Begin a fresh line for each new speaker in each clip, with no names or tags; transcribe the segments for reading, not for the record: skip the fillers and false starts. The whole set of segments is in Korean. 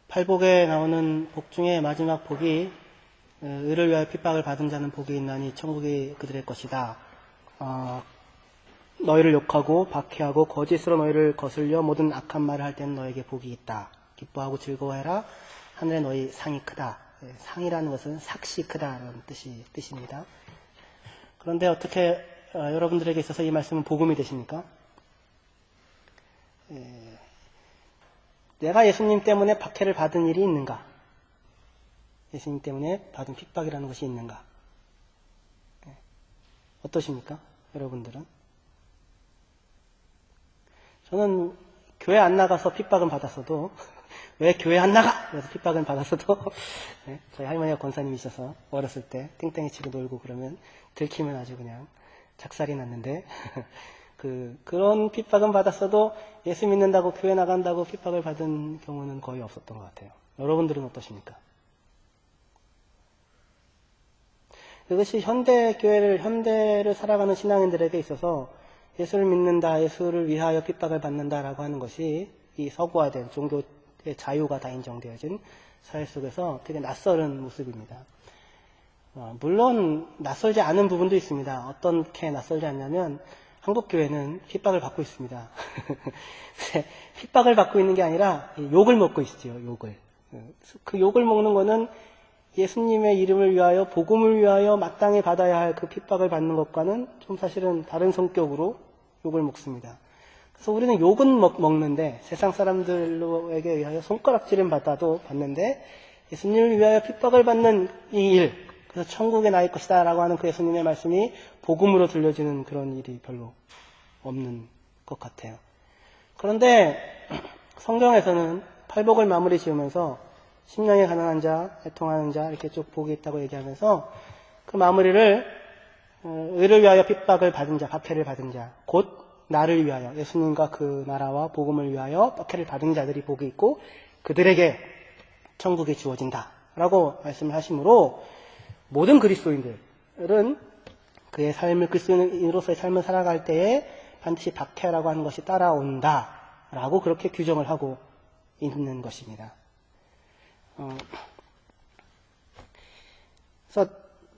팔복에 나오는 복 중에 마지막 복이 의를 위하여 핍박을 받은 자는 복이 있나니 천국이 그들의 것이다. 너희를 욕하고 박해하고 거짓으로 너희를 거슬려 모든 악한 말을 할 때는 너에게 복이 있다. 기뻐하고 즐거워해라. 하늘에 너희 상이 크다. 상이라는 것은 삭시 크다라는 뜻입니다. 그런데 어떻게 여러분들에게 있어서 이 말씀은 복음이 되십니까? 내가 예수님 때문에 박해를 받은 일이 있는가? 예수님 때문에 받은 핍박이라는 것이 있는가? 어떠십니까? 여러분들은? 저는 교회 안 나가서 핍박은 받았어도 왜 교회 안 나가? 그래서 핍박은 받았어도 저희 할머니가 권사님이셔서 어렸을 때 땡땡이 치고 놀고 그러면 들키면 아주 그냥 작살이 났는데 그런 핍박은 받았어도 예수 믿는다고 교회 나간다고 핍박을 받은 경우는 거의 없었던 것 같아요. 여러분들은 어떠십니까? 그것이 현대를 살아가는 신앙인들에게 있어서 예수를 믿는다, 예수를 위하여 핍박을 받는다라고 하는 것이 이 서구화된 종교의 자유가 다 인정되어진 사회 속에서 되게 낯설은 모습입니다. 물론 낯설지 않은 부분도 있습니다. 어떻게 낯설지 않냐면 한국교회는 핍박을 받고 있습니다. 핍박을 받고 있는 게 아니라 욕을 먹고 있죠. 욕을. 그 욕을 먹는 거는 예수님의 이름을 위하여 복음을 위하여 마땅히 받아야 할 그 핍박을 받는 것과는 좀 사실은 다른 성격으로 욕을 먹습니다. 그래서 우리는 욕은 먹는데 세상 사람들에게 의하여 손가락질은 받는데 예수님을 위하여 핍박을 받는 이 일, 그래서 천국에 나일 것이다 라고 하는 그 예수님의 말씀이 복음으로 들려지는 그런 일이 별로 없는 것 같아요. 그런데 성경에서는 팔복을 마무리 지으면서 심령이 가난한 자, 애통하는 자 이렇게 쭉 복이 있다고 얘기하면서 그 마무리를 의를 위하여 핍박을 받은 자, 박해를 받은 자, 곧 나를 위하여 예수님과 그 나라와 복음을 위하여 박해를 받은 자들이 복이 있고 그들에게 천국이 주어진다 라고 말씀을 하시므로 모든 그리스도인들은 그의 삶을 그리스도인으로서의 삶을 살아갈 때에 반드시 박해라고 하는 것이 따라온다 라고 그렇게 규정을 하고 있는 것입니다. 그래서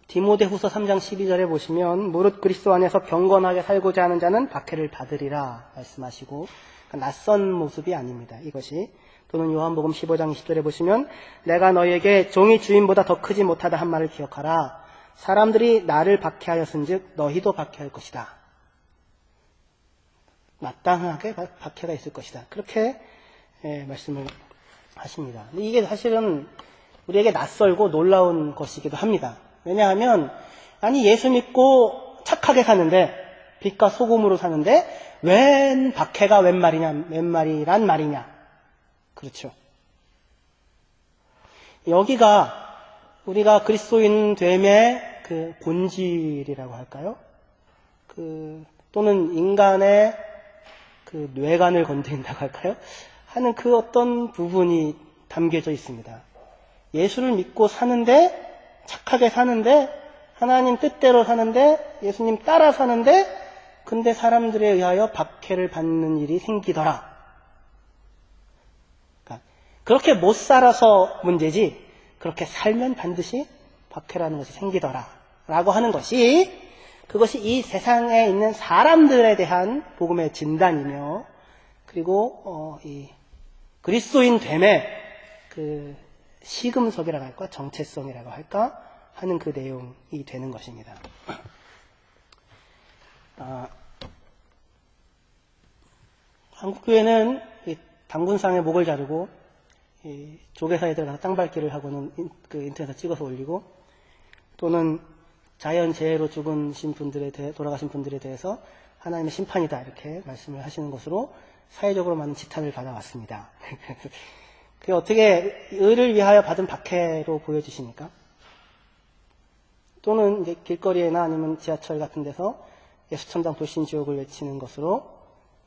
디모데후서 3장 12절에 보시면 무릇 그리스도 안에서 경건하게 살고자 하는 자는 박해를 받으리라 말씀하시고 낯선 모습이 아닙니다. 이것이 또는 요한복음 15장 20절에 보시면 내가 너희에게 종이 주인보다 더 크지 못하다 한 말을 기억하라. 사람들이 나를 박해하였은즉 너희도 박해할 것이다. 마땅하게 박해가 있을 것이다. 그렇게 말씀을 하십니다. 근데 이게 사실은 우리에게 낯설고 놀라운 것이기도 합니다. 왜냐하면 아니 예수 믿고 착하게 사는데 빛과 소금으로 사는데 웬 박해가 웬 말이란 말이냐. 그렇죠. 여기가 우리가 그리스도인 됨의 그 본질이라고 할까요? 또는 인간의 그 뇌관을 건드린다고 할까요? 하는 그 어떤 부분이 담겨져 있습니다. 예수를 믿고 사는데 착하게 사는데 하나님 뜻대로 사는데 예수님 따라 사는데 근데 사람들에 의하여 박해를 받는 일이 생기더라. 그러니까 그렇게 못 살아서 문제지 그렇게 살면 반드시 박해라는 것이 생기더라 라고 하는 것이 그것이 이 세상에 있는 사람들에 대한 복음의 진단이며 그리고 이 그리스도인 됨의 그 시금석이라고 할까 정체성이라고 할까 하는 그 내용이 되는 것입니다. 한국교회는 당군상에 목을 자르고 조계사에 들어가서 땅밟기를 하고는 그 인터넷에 찍어서 올리고 또는 자연재해로 돌아가신 분들에 대해서 하나님의 심판이다 이렇게 말씀을 하시는 것으로 사회적으로 많은 지탄을 받아왔습니다. 그게 어떻게 의를 위하여 받은 박해로 보여지십니까? 또는 이제 길거리에나 아니면 지하철 같은 데서 예수천당 불신지옥을 외치는 것으로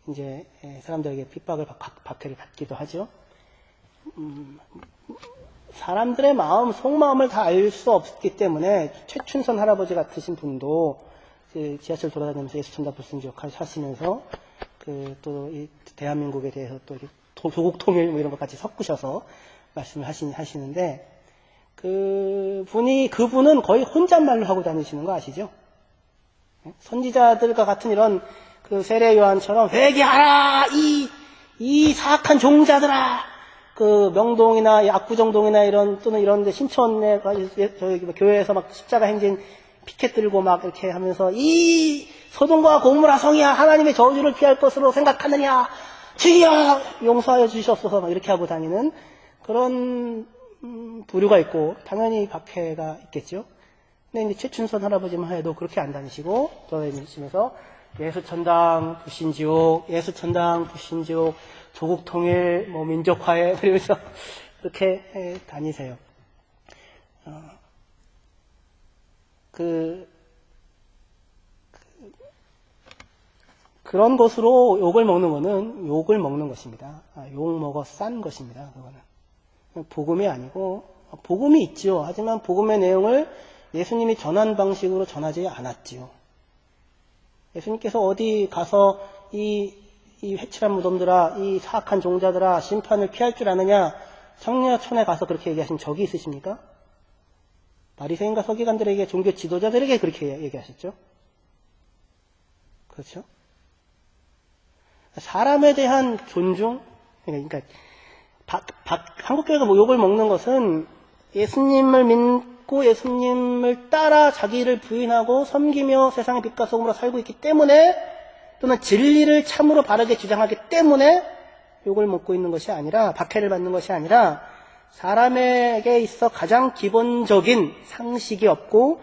이제 사람들에게 핍박을 박해를 받기도 하죠. 사람들의 속마음을 다 알 수 없기 때문에 최춘선 할아버지 같으신 분도 지하철 돌아다니면서 예수천당 불신지옥 하시면서 또 이 대한민국에 대해서 또 조국 통일 뭐 이런 것 같이 섞으셔서 말씀을 하시는데, 그분은 거의 혼잣말로 하고 다니시는 거 아시죠? 선지자들과 같은 이런 그 세례 요한처럼 회개하라! 이 사악한 종자들아! 그 명동이나 압구정동이나 또는 이런 데 신천에, 저희 교회에서 막 십자가 행진 피켓 들고 막 이렇게 하면서 이 소돔과 고모라 성이야 하나님의 저주를 피할 것으로 생각하느냐 주여 용서하여 주시옵소서 막 이렇게 하고 다니는 그런 부류가 있고 당연히 박해가 있겠죠. 근데 이제 최춘선 할아버지만 해도 그렇게 안 다니시고 돌아다니시면서 예수천당 불신지옥 예수천당 불신지옥 조국통일 뭐 민족화해 그러면서 그렇게 다니세요. 그런 것으로 욕을 먹는 거는 욕을 먹는 것입니다. 욕 먹어 싼 것입니다. 그거는 복음이 아니고 복음이 있지요. 하지만 복음의 내용을 예수님이 전한 방식으로 전하지 않았지요. 예수님께서 어디 가서 이 회칠한 무덤들아, 이 사악한 종자들아, 심판을 피할 줄 아느냐? 청려촌에 가서 그렇게 얘기하신 적이 있으십니까? 바리새인과 서기관들에게 종교 지도자들에게 그렇게 얘기하셨죠. 그렇죠? 사람에 대한 존중, 그러니까 한국교회가 욕을 먹는 것은 예수님을 믿고 예수님을 따라 자기를 부인하고 섬기며 세상의 빛과 소금으로 살고 있기 때문에 또는 진리를 참으로 바르게 주장하기 때문에 욕을 먹고 있는 것이 아니라 박해를 받는 것이 아니라 사람에게 있어 가장 기본적인 상식이 없고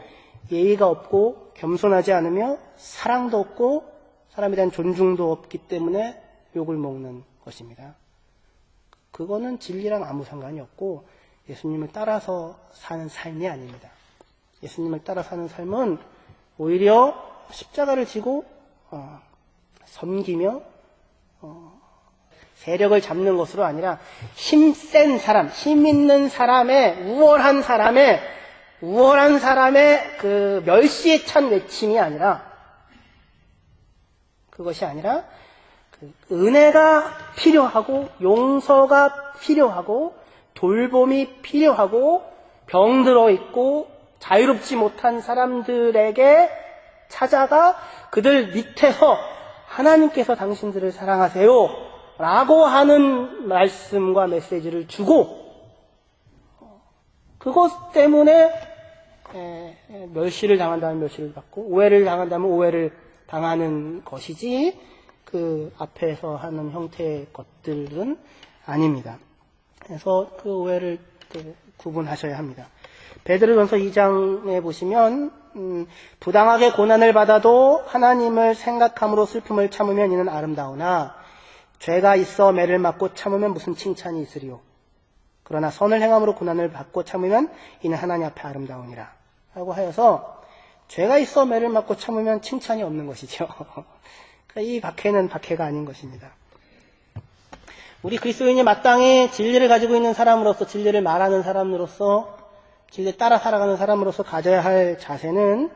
예의가 없고 겸손하지 않으며 사랑도 없고 사람에 대한 존중도 없기 때문에 욕을 먹는 것입니다. 그거는 진리랑 아무 상관이 없고 예수님을 따라서 사는 삶이 아닙니다. 예수님을 따라 사는 삶은 오히려 십자가를 지고 섬기며 세력을 잡는 것으로 아니라 힘센 사람, 힘 있는 사람의 우월한 사람의 그 멸시에 찬 외침이 아니라 그것이 아니라 은혜가 필요하고 용서가 필요하고 돌봄이 필요하고 병들어 있고 자유롭지 못한 사람들에게 찾아가 그들 밑에서 하나님께서 당신들을 사랑하세요 라고 하는 말씀과 메시지를 주고 그것 때문에 멸시를 당한다면 멸시를 받고 오해를 당한다면 오해를 당하는 것이지 그 앞에서 하는 형태의 것들은 아닙니다. 그래서 그 오해를 구분하셔야 합니다. 베드로전서 2장에 보시면 부당하게 고난을 받아도 하나님을 생각함으로 슬픔을 참으면 이는 아름다우나 죄가 있어 매를 맞고 참으면 무슨 칭찬이 있으리요. 그러나 선을 행함으로 고난을 받고 참으면 이는 하나님 앞에 아름다우니라 라고 하여서 죄가 있어 매를 맞고 참으면 칭찬이 없는 것이죠. 그러니까 이 박해는 박해가 아닌 것입니다. 우리 그리스도인이 마땅히 진리를 가지고 있는 사람으로서 진리를 말하는 사람으로서 진리에 따라 살아가는 사람으로서 가져야 할 자세는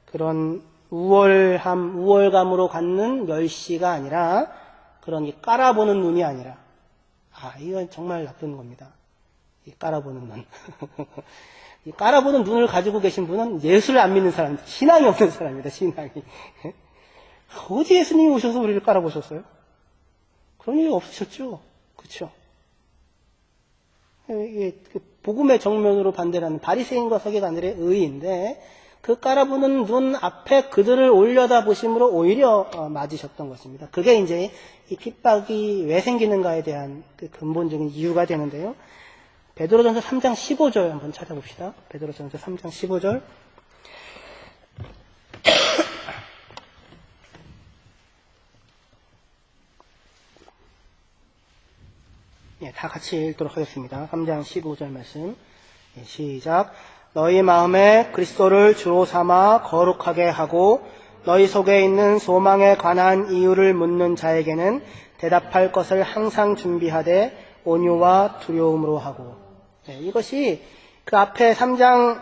그런 우월감으로 갖는 멸시가 아니라 그런 깔아보는 눈이 아니라 이건 정말 나쁜 겁니다. 이 깔아보는 눈. 이 깔아보는 눈을 가지고 계신 분은 예수를 안 믿는 사람, 신앙이 없는 사람입니다. 신앙이. 어디 예수님이 오셔서 우리를 깔아보셨어요? 그런 일이 없으셨죠. 그렇죠? 이게 복음의 정면으로 반대라는 바리새인과 서기관들의 의의인데 그 깔아보는 눈 앞에 그들을 올려다 보심으로 오히려 맞으셨던 것입니다. 그게 이제 이 핍박이 왜 생기는가에 대한 그 근본적인 이유가 되는데요. 베드로전서 3장 15절 한번 찾아봅시다. 베드로전서 3장 15절. 다 같이 읽도록 하겠습니다. 3장 15절 말씀. 시작. 너희 마음에 그리스도를 주로 삼아 거룩하게 하고 너희 속에 있는 소망에 관한 이유를 묻는 자에게는 대답할 것을 항상 준비하되 온유와 두려움으로 하고. 이것이 그 앞에 3장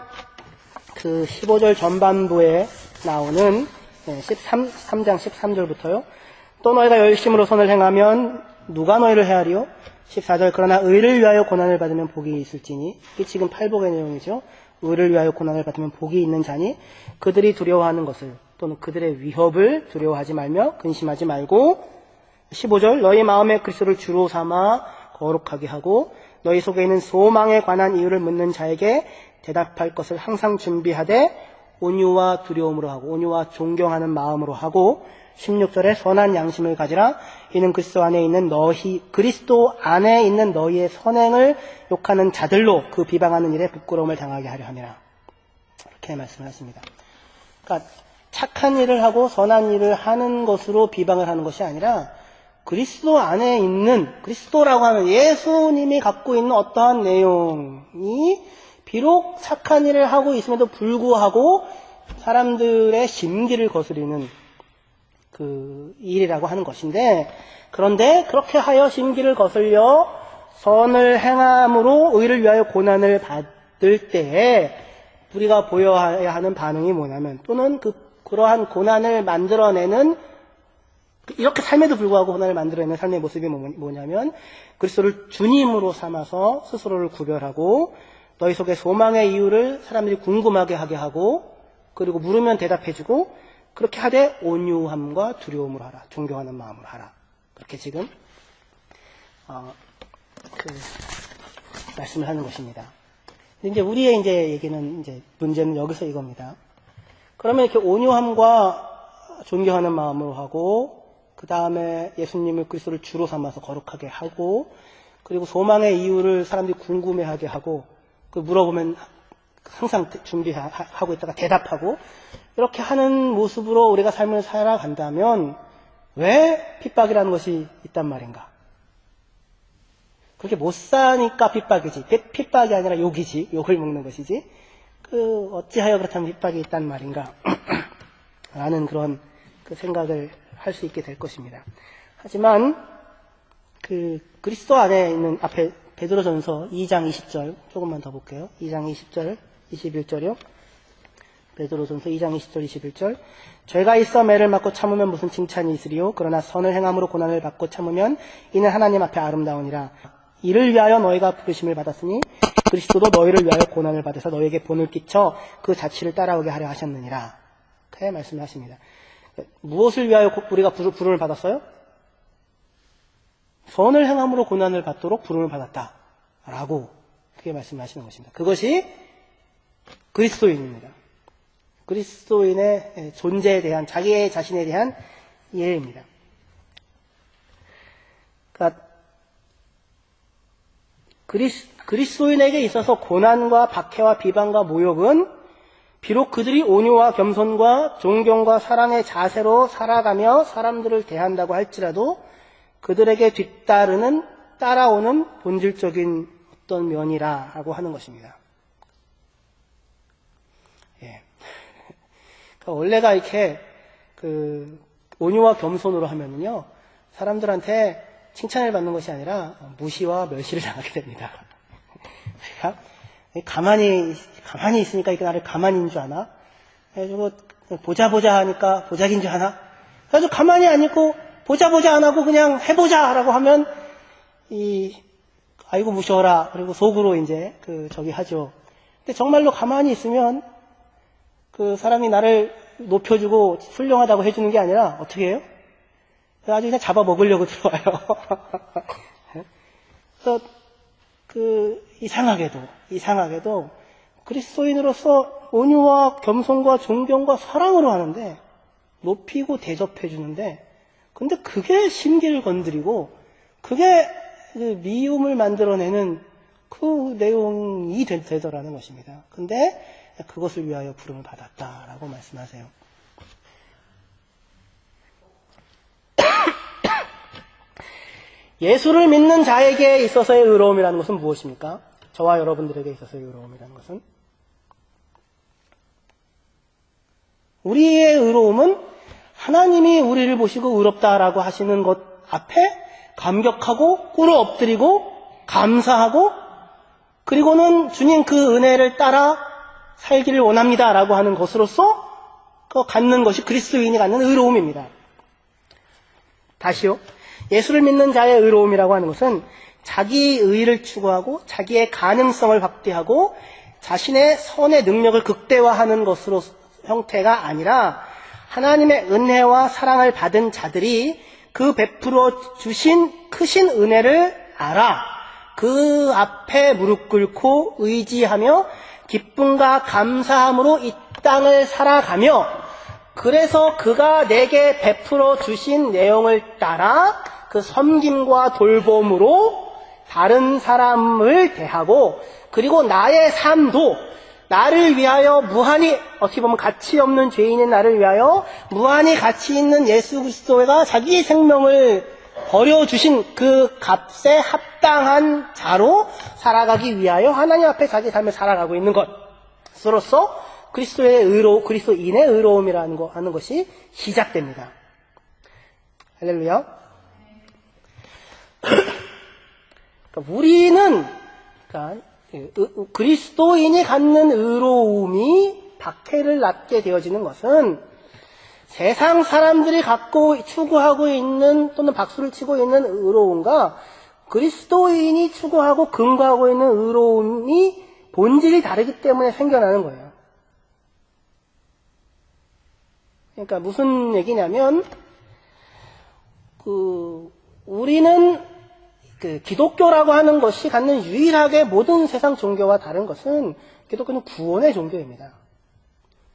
그 15절 전반부에 나오는 3장 13절부터요. 또 너희가 열심으로 선을 행하면 누가 너희를 헤아리요? 14절 그러나 의를 위하여 고난을 받으면 복이 있을지니 이게 지금 팔복의 내용이죠. 의를 위하여 고난을 받으면 복이 있는 자니 그들이 두려워하는 것을 또는 그들의 위협을 두려워하지 말며 근심하지 말고 15절 너희 마음에 그리스도를 주로 삼아 거룩하게 하고 너희 속에 있는 소망에 관한 이유를 묻는 자에게 대답할 것을 항상 준비하되 온유와 두려움으로 하고 온유와 존경하는 마음으로 하고 16절에 선한 양심을 가지라 이는 그리스도 안에 있는 너희의 선행을 욕하는 자들로 그 비방하는 일에 부끄러움을 당하게 하려 함이라. 이렇게 말씀을 하십니다. 그러니까 착한 일을 하고 선한 일을 하는 것으로 비방을 하는 것이 아니라 그리스도 안에 있는 그리스도라고 하는 예수님이 갖고 있는 어떠한 내용이 비록 착한 일을 하고 있음에도 불구하고 사람들의 심기를 거스리는 그 일이라고 하는 것인데 그런데 그렇게 하여 심기를 거슬려 선을 행함으로 의를 위하여 고난을 받을 때에 우리가 보여야 하는 반응이 뭐냐면 또는 그러한 고난을 만들어내는 이렇게 삶에도 불구하고 고난을 만들어내는 삶의 모습이 뭐냐면 그리스도를 주님으로 삼아서 스스로를 구별하고 너희 속에 소망의 이유를 사람들이 궁금하게 하게 하고 그리고 물으면 대답해주고 그렇게 하되 온유함과 두려움으로 하라. 존경하는 마음으로 하라. 그렇게 지금 말씀을 하는 것입니다. 이제 우리의 얘기는 문제는 여기서 이겁니다. 그러면 이렇게 온유함과 존경하는 마음으로 하고 그 다음에 예수님을 그리스도를 주로 삼아서 거룩하게 하고 그리고 소망의 이유를 사람들이 궁금해하게 하고 물어보면 항상 준비하고 있다가 대답하고 이렇게 하는 모습으로 우리가 삶을 살아간다면 왜 핍박이라는 것이 있단 말인가? 그렇게 못 사니까 핍박이지. 핍박이 아니라 욕이지. 욕을 먹는 것이지. 어찌하여 그렇다면 핍박이 있단 말인가? 라는 그런 생각을 할 수 있게 될 것입니다. 하지만 그리스도 안에 있는 앞에 베드로전서 2장 20절 조금만 더 볼게요. 2장 20절 21절이요. 베드로전서 2장 20절 21절 죄가 있어 매를 맞고 참으면 무슨 칭찬이 있으리요. 그러나 선을 행함으로 고난을 받고 참으면 이는 하나님 앞에 아름다우니라. 이를 위하여 너희가 부르심을 받았으니 그리스도도 너희를 위하여 고난을 받아서 너희에게 본을 끼쳐 그 자취를 따라오게 하려 하셨느니라. 그렇게 말씀하십니다. 무엇을 위하여 우리가 부름을 받았어요? 선을 행함으로 고난을 받도록 부름을 받았다라고 그렇게 말씀하시는 것입니다. 그것이 그리스도인입니다. 그리스도인의 존재에 대한 자기의 자신에 대한 이해입니다. 그러니까 그리스도인에게 있어서 고난과 박해와 비방과 모욕은 비록 그들이 온유와 겸손과 존경과 사랑의 자세로 살아가며 사람들을 대한다고 할지라도 그들에게 따라오는 본질적인 어떤 면이라고 하는 것입니다. 예. 그러니까 원래가 이렇게 온유와 겸손으로 하면은요, 사람들한테 칭찬을 받는 것이 아니라 무시와 멸시를 당하게 됩니다. 그러니까 가만히 있으니까 이게 나를 가만히 있는 줄 아나? 그래가지고 보자 하니까 보자기인 줄 아나? 그래가지고 가만히 안 있고 보자 안 하고 그냥 해보자라고 하면 아이고 무서워라. 그리고 속으로 저기 하죠. 근데 정말로 가만히 있으면 사람이 나를 높여주고 훌륭하다고 해주는 게 아니라 어떻게 해요? 아주 그냥 잡아먹으려고 들어와요. 그래서 이상하게도 그리스도인으로서 온유와 겸손과 존경과 사랑으로 하는데 높이고 대접해 주는데 근데 그게 심기를 건드리고 그게 미움을 만들어내는 그 내용이 되더라는 것입니다. 근데 그것을 위하여 부름을 받았다라고 말씀하세요. 예수를 믿는 자에게 있어서의 의로움이라는 것은 무엇입니까? 저와 여러분들에게 있어서의 의로움이라는 것은 우리의 의로움은 하나님이 우리를 보시고 의롭다라고 하시는 것 앞에 감격하고 꿇어 엎드리고 감사하고 그리고는 주님 그 은혜를 따라 살기를 원합니다라고 하는 것으로서 갖는 것이 그리스도인이 갖는 의로움입니다. 다시요. 예수를 믿는 자의 의로움이라고 하는 것은 자기 의를 추구하고 자기의 가능성을 확대하고 자신의 선의 능력을 극대화하는 것으로 형태가 아니라 하나님의 은혜와 사랑을 받은 자들이 그 베풀어 주신 크신 은혜를 알아 그 앞에 무릎 꿇고 의지하며 기쁨과 감사함으로 이 땅을 살아가며 그래서 그가 내게 베풀어 주신 내용을 따라 그 섬김과 돌봄으로 다른 사람을 대하고 그리고 나의 삶도 나를 위하여 무한히 어떻게 보면 가치 없는 죄인인 나를 위하여 무한히 가치 있는 예수 그리스도가 자기의 생명을 버려주신 그 값에 합당한 자로 살아가기 위하여 하나님 앞에 자기 삶을 살아가고 있는 것으로서 그리스도인의 의로움이라는 하는 것이 시작됩니다. 할렐루야. 그러니까 우리는 그리스도인이 갖는 의로움이 박해를 낳게 되어지는 것은 세상 사람들이 갖고 추구하고 있는 또는 박수를 치고 있는 의로움과 그리스도인이 추구하고 근거하고 있는 의로움이 본질이 다르기 때문에 생겨나는 거예요. 그러니까 무슨 얘기냐면 우리는 기독교라고 하는 것이 갖는 유일하게 모든 세상 종교와 다른 것은 기독교는 구원의 종교입니다.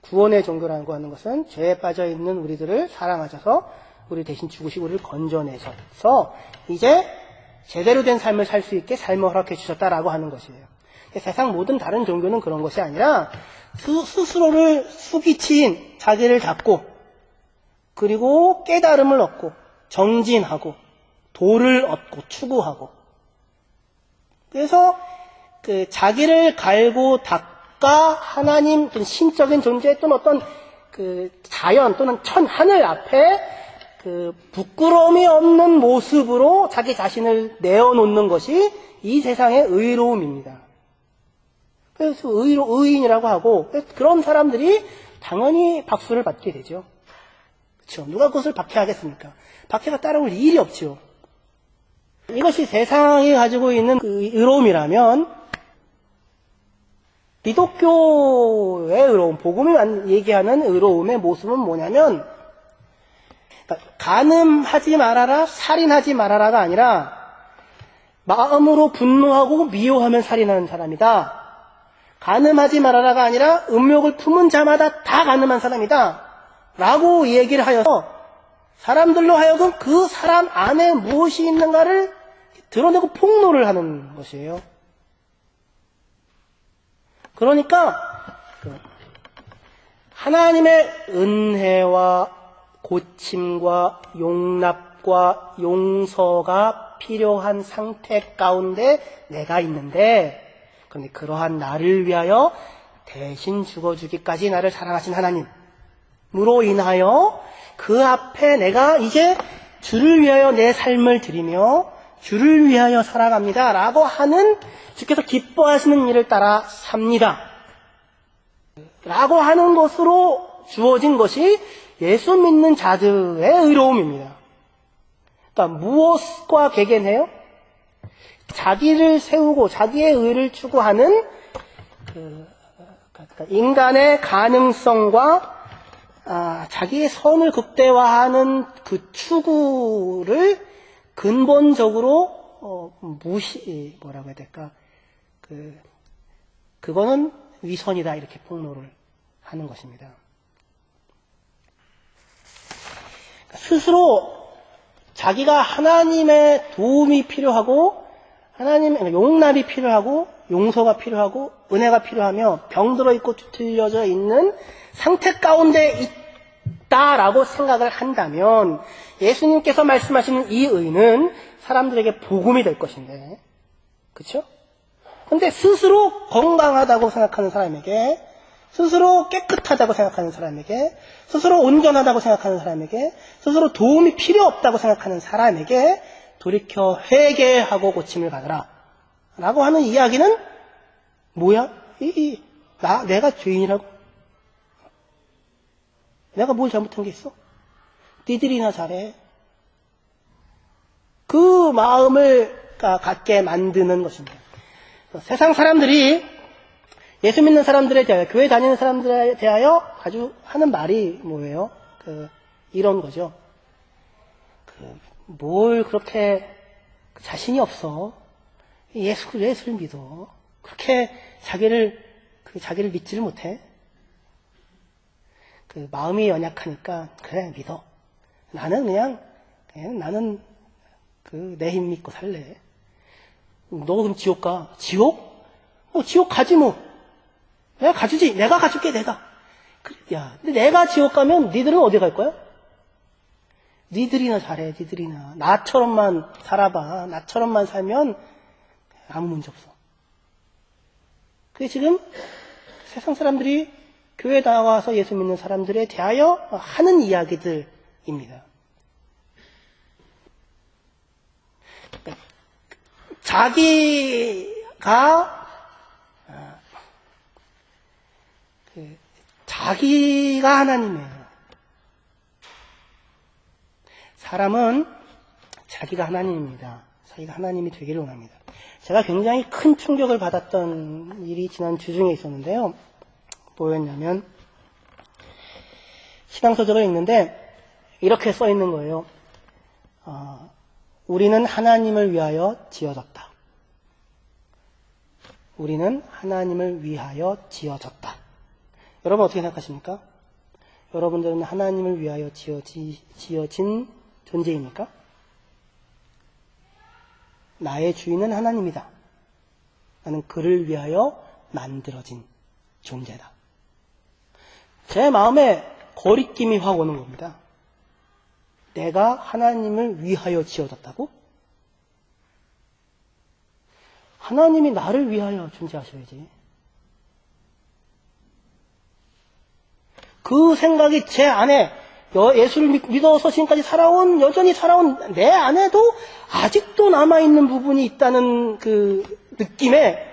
구원의 종교라고 하는 것은 죄에 빠져 있는 우리들을 사랑하셔서 우리 대신 죽으시고 우리를 건져내셔서 이제 제대로 된 삶을 살 수 있게 삶을 허락해 주셨다라고 하는 것이에요. 세상 모든 다른 종교는 그런 것이 아니라 스스로를 숙이친 자기를 잡고 그리고 깨달음을 얻고 정진하고 도를 얻고 추구하고 그래서 자기를 갈고 닦아 하나님 또는 신적인 존재 또는 어떤 자연 또는 하늘 앞에 부끄러움이 없는 모습으로 자기 자신을 내어놓는 것이 이 세상의 의로움입니다. 그래서 의인이라고 하고 그런 사람들이 당연히 박수를 받게 되죠. 그렇죠? 누가 그것을 박해하겠습니까? 박해가 따라올 일이 없죠. 이것이 세상이 가지고 있는 의로움이라면 기독교의 의로움, 복음이 얘기하는 의로움의 모습은 뭐냐면 간음하지 말아라, 살인하지 말아라가 아니라 마음으로 분노하고 미워하면 살인하는 사람이다. 간음하지 말아라가 아니라 음욕을 품은 자마다 다 간음한 사람이다. 라고 얘기를 하여서 사람들로 하여금 그 사람 안에 무엇이 있는가를 드러내고 폭로를 하는 것이에요. 그러니까 하나님의 은혜와 고침과 용납과 용서가 필요한 상태 가운데 내가 있는데 그런데 그러한 나를 위하여 대신 죽어주기까지 나를 사랑하신 하나님으로 인하여 그 앞에 내가 이제 주를 위하여 내 삶을 드리며 주를 위하여 살아갑니다 라고 하는 주께서 기뻐하시는 일을 따라 삽니다 라고 하는 것으로 주어진 것이 예수 믿는 자들의 의로움입니다. 그러니까 무엇과 개견해요? 자기를 세우고 자기의 의를 추구하는 인간의 가능성과 자기의 선을 극대화하는 그 추구를 근본적으로 뭐라고 해야 될까? 그거는 위선이다 이렇게 폭로를 하는 것입니다. 스스로 자기가 하나님의 도움이 필요하고 하나님의 용납이 필요하고 용서가 필요하고 은혜가 필요하며 병들어 있고 뒤틀려져 있는 상태 가운데 있다라고 생각을 한다면 예수님께서 말씀하시는 이 의는 사람들에게 복음이 될 것인데 그렇죠? 그런데 스스로 건강하다고 생각하는 사람에게 스스로 깨끗하다고 생각하는 사람에게 스스로 온전하다고 생각하는 사람에게 스스로 도움이 필요 없다고 생각하는 사람에게 돌이켜 회개하고 고침을 받으라 라고 하는 이야기는 뭐야? 내가 죄인이라고? 내가 뭘 잘못한 게 있어? 니들이나 잘해. 그 마음을 갖게 만드는 것입니다. 세상 사람들이 예수 믿는 사람들에 대하여, 교회 다니는 사람들에 대하여 아주 하는 말이 뭐예요? 이런 거죠. 뭘 그렇게 자신이 없어. 예수를 믿어. 그렇게 자기를 믿지를 못해. 마음이 연약하니까, 그래, 믿어. 나는 내 힘 믿고 살래. 너 그럼 지옥 가. 지옥? 지옥 가지 뭐. 내가 가주지. 내가 가줄게, 내가. 야, 근데 내가 지옥 가면 니들은 어디 갈 거야? 니들이나 잘해, 니들이나. 나처럼만 살아봐. 나처럼만 살면 아무 문제 없어. 그게 지금 세상 사람들이 교회에 나와서 예수 믿는 사람들에 대하여 하는 이야기들입니다. 자기가 하나님이에요. 사람은 자기가 하나님입니다. 자기가 하나님이 되기를 원합니다. 제가 굉장히 큰 충격을 받았던 일이 지난 주중에 있었는데요. 뭐였냐면 신앙서적을 읽는데 이렇게 써 있는 거예요. 우리는 하나님을 위하여 지어졌다. 우리는 하나님을 위하여 지어졌다. 여러분 어떻게 생각하십니까? 여러분들은 하나님을 위하여 지어진 존재입니까? 나의 주인은 하나님이다. 나는 그를 위하여 만들어진 존재다. 제 마음에 거리낌이 확 오는 겁니다. 내가 하나님을 위하여 지어졌다고? 하나님이 나를 위하여 존재하셔야지. 그 생각이 제 안에 예수를 믿어서 지금까지 여전히 살아온 내 안에도 아직도 남아있는 부분이 있다는 그 느낌에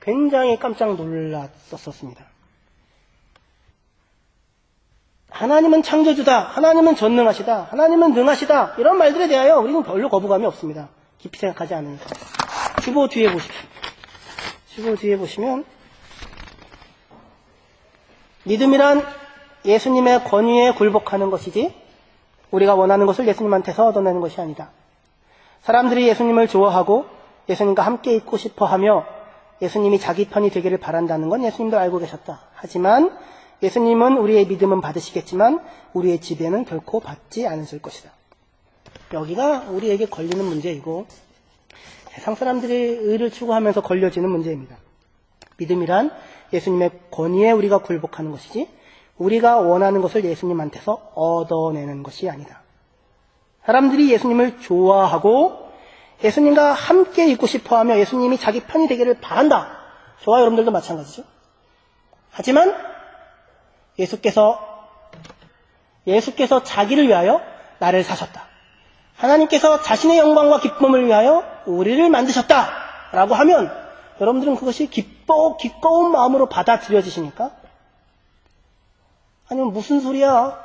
굉장히 깜짝 놀랐었습니다. 하나님은 창조주다. 하나님은 전능하시다. 하나님은 능하시다. 이런 말들에 대하여 우리는 별로 거부감이 없습니다. 깊이 생각하지 않으니까. 주보 뒤에 보십시오. 주보 뒤에 보시면 믿음이란 예수님의 권위에 굴복하는 것이지 우리가 원하는 것을 예수님한테서 얻어내는 것이 아니다. 사람들이 예수님을 좋아하고 예수님과 함께 있고 싶어하며 예수님이 자기 편이 되기를 바란다는 건 예수님도 알고 계셨다. 하지만 예수님은 우리의 믿음은 받으시겠지만 우리의 지배는 결코 받지 않으실 것이다. 여기가 우리에게 걸리는 문제이고 세상 사람들이 의를 추구하면서 걸려지는 문제입니다. 믿음이란 예수님의 권위에 우리가 굴복하는 것이지 우리가 원하는 것을 예수님한테서 얻어내는 것이 아니다. 사람들이 예수님을 좋아하고 예수님과 함께 있고 싶어하며 예수님이 자기 편이 되기를 바란다. 저와 여러분들도 마찬가지죠. 하지만 예수께서 자기를 위하여 나를 사셨다. 하나님께서 자신의 영광과 기쁨을 위하여 우리를 만드셨다. 라고 하면 여러분들은 그것이 기꺼운 마음으로 받아들여지십니까? 아니면 무슨 소리야?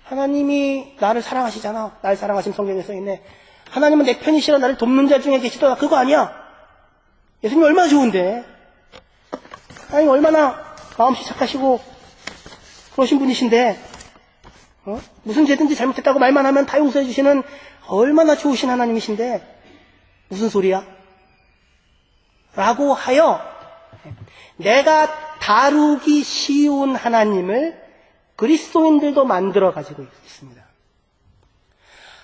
하나님이 나를 사랑하시잖아. 날 사랑하신 성경에 써있네. 하나님은 내 편이시라 나를 돕는 자 중에 계시더라. 그거 아니야. 예수님 얼마나 좋은데. 하나님 얼마나 마음씨 착하시고 그러신 분이신데 무슨 죄든지 잘못했다고 말만 하면 다 용서해 주시는 얼마나 좋으신 하나님이신데 무슨 소리야? 라고 하여 내가 다루기 쉬운 하나님을 그리스도인들도 만들어 가지고 있습니다.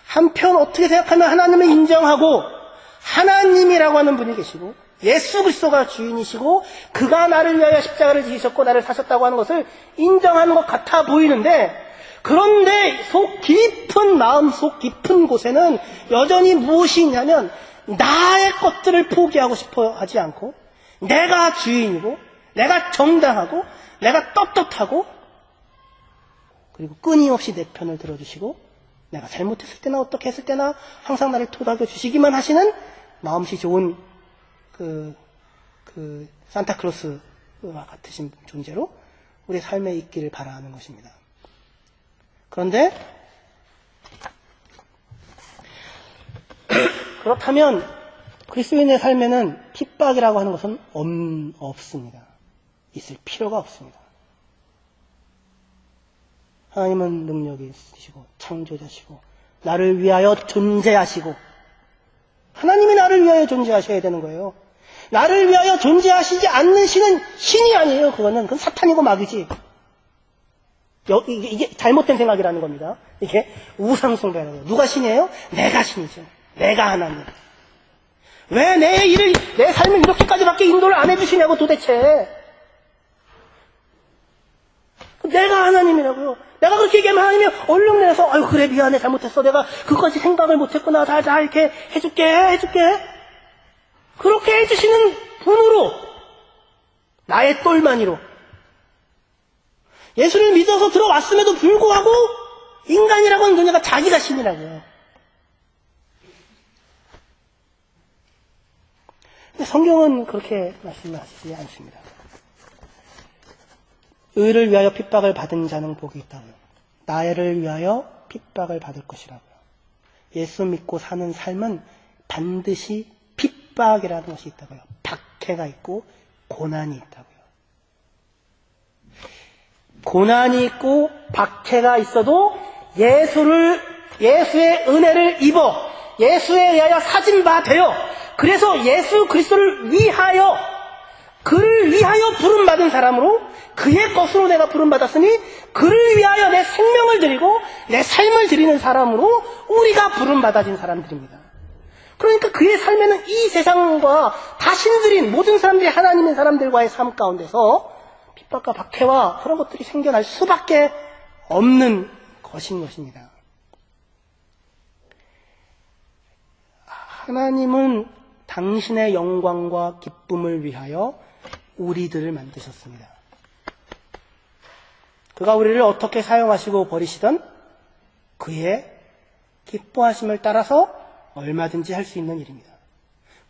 한편 어떻게 생각하면 하나님을 인정하고 하나님이라고 하는 분이 계시고 예수 그리스도가 주인이시고 그가 나를 위하여 십자가를 지으셨고 나를 사셨다고 하는 것을 인정하는 것 같아 보이는데 그런데 마음 속 깊은 곳에는 여전히 무엇이 있냐면 나의 것들을 포기하고 싶어 하지 않고 내가 주인이고 내가 정당하고 내가 떳떳하고 그리고 끊임없이 내 편을 들어주시고 내가 잘못했을 때나 어떻게 했을 때나 항상 나를 토닥여 주시기만 하시는 마음씨 좋은 산타클로스와 같으신 존재로 우리 삶에 있기를 바라는 것입니다. 그런데 그렇다면 그리스도인의 삶에는 핍박이라고 하는 것은 없습니다. 있을 필요가 없습니다. 하나님은 능력이 있으시고 창조자시고 나를 위하여 존재하시고, 하나님이 나를 위하여 존재하셔야 되는 거예요. 나를 위하여 존재하시지 않는 신은 신이 아니에요. 그건 사탄이고 마귀지. 이게 잘못된 생각이라는 겁니다. 이게 우상숭배라는 거예요. 누가 신이에요? 내가 신이죠. 내가 하나님. 왜 내 삶을 이렇게까지밖에 인도를 안 해주시냐고 도대체. 내가 하나님이라고요. 내가 그렇게 얘기하면 하나님이 얼른 내서 아유 그래 미안해 잘못했어. 내가 그것까지 생각을 못했구나. 다 이렇게 해줄게. 그렇게 해주시는 분으로 나의 똘마니로 예수를 믿어서 들어왔음에도 불구하고 인간이라고 하는 그녀가 자기가 신이라고요. 근데 성경은 그렇게 말씀하시지 않습니다. 의를 위하여 핍박을 받은 자는 복이 있다고요. 나를 위하여 핍박을 받을 것이라고요. 예수 믿고 사는 삶은 반드시 핍박이라는 것이 있다고요. 박해가 있고 고난이 있다고요. 고난이 있고 박해가 있어도 예수의 은혜를 입어 예수에 의하여 사진 바 되어 그래서 예수 그리스도를 위하여 그를 위하여 부름받은 사람으로 그의 것으로 내가 부름받았으니 그를 위하여 내 생명을 드리고 내 삶을 드리는 사람으로 우리가 부름받아진 사람들입니다. 그러니까 그의 삶에는 이 세상과 다 신들인 모든 사람들이 하나님인 사람들과의 삶 가운데서 핍박과 박해와 그런 것들이 생겨날 수밖에 없는 것인 것입니다. 하나님은 당신의 영광과 기쁨을 위하여 우리들을 만드셨습니다. 그가 우리를 어떻게 사용하시고 버리시던 그의 기뻐하심을 따라서 얼마든지 할 수 있는 일입니다.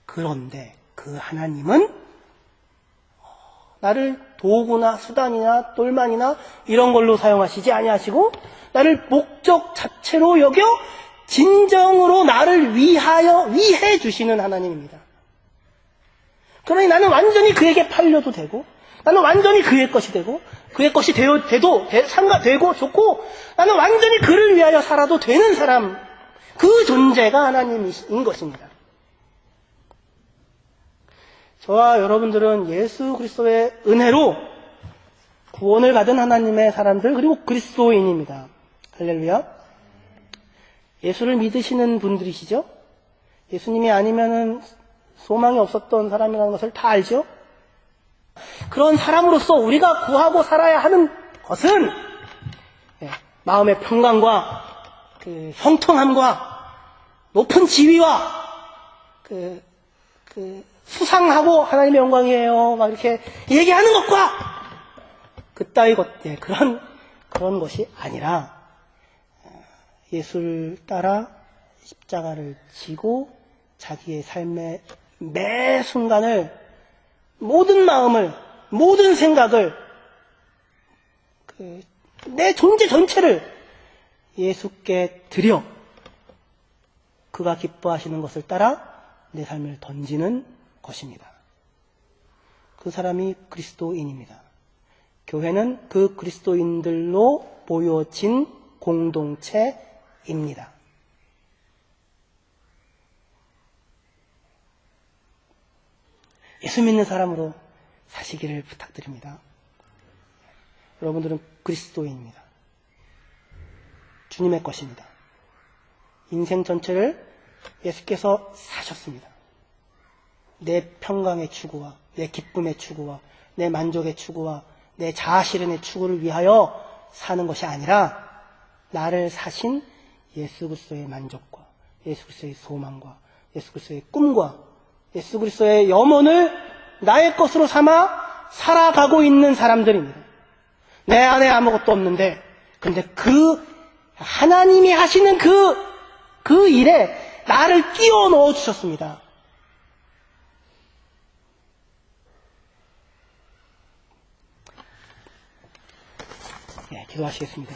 그런데 그 하나님은 나를 도구나 수단이나 똘만이나 이런 걸로 사용하시지 아니하시고 나를 목적 자체로 여겨 진정으로 나를 위해 주시는 하나님입니다. 그러니 나는 완전히 그에게 팔려도 되고 나는 완전히 그의 것이 되고 그의 것이 되고 좋고 나는 완전히 그를 위하여 살아도 되는 사람, 그 존재가 하나님인 것입니다. 저와 여러분들은 예수 그리스도의 은혜로 구원을 받은 하나님의 사람들 그리고 그리스도인입니다. 할렐루야. 예수를 믿으시는 분들이시죠? 예수님이 아니면은 소망이 없었던 사람이라는 것을 다 알죠? 그런 사람으로서 우리가 구하고 살아야 하는 것은 마음의 평강과 그 형통함과 높은 지위와 수상하고 하나님의 영광이에요 막 이렇게 얘기하는 것과 그따위 것 그런 것이 아니라 예수를 따라 십자가를 지고 자기의 삶의 매 순간을 모든 마음을 모든 생각을 내 존재 전체를 예수께 드려 그가 기뻐하시는 것을 따라 내 삶을 던지는 것입니다. 그 사람이 그리스도인입니다. 교회는 그 그리스도인들로 모여진 공동체입니다. 예수 믿는 사람으로 사시기를 부탁드립니다. 여러분들은 그리스도인입니다. 주님의 것입니다. 인생 전체를 예수께서 사셨습니다. 내 평강의 추구와 내 기쁨의 추구와 내 만족의 추구와 내 자아실현의 추구를 위하여 사는 것이 아니라 나를 사신 예수 그리스도의 만족과 예수 그리스도의 소망과 예수 그리스도의 꿈과 예수 그리스도의 염원을 나의 것으로 삼아 살아가고 있는 사람들입니다. 내 안에 아무것도 없는데 근데 그 하나님이 하시는 그 일에 나를 끼워 넣어 주셨습니다. 네, 기도하시겠습니다.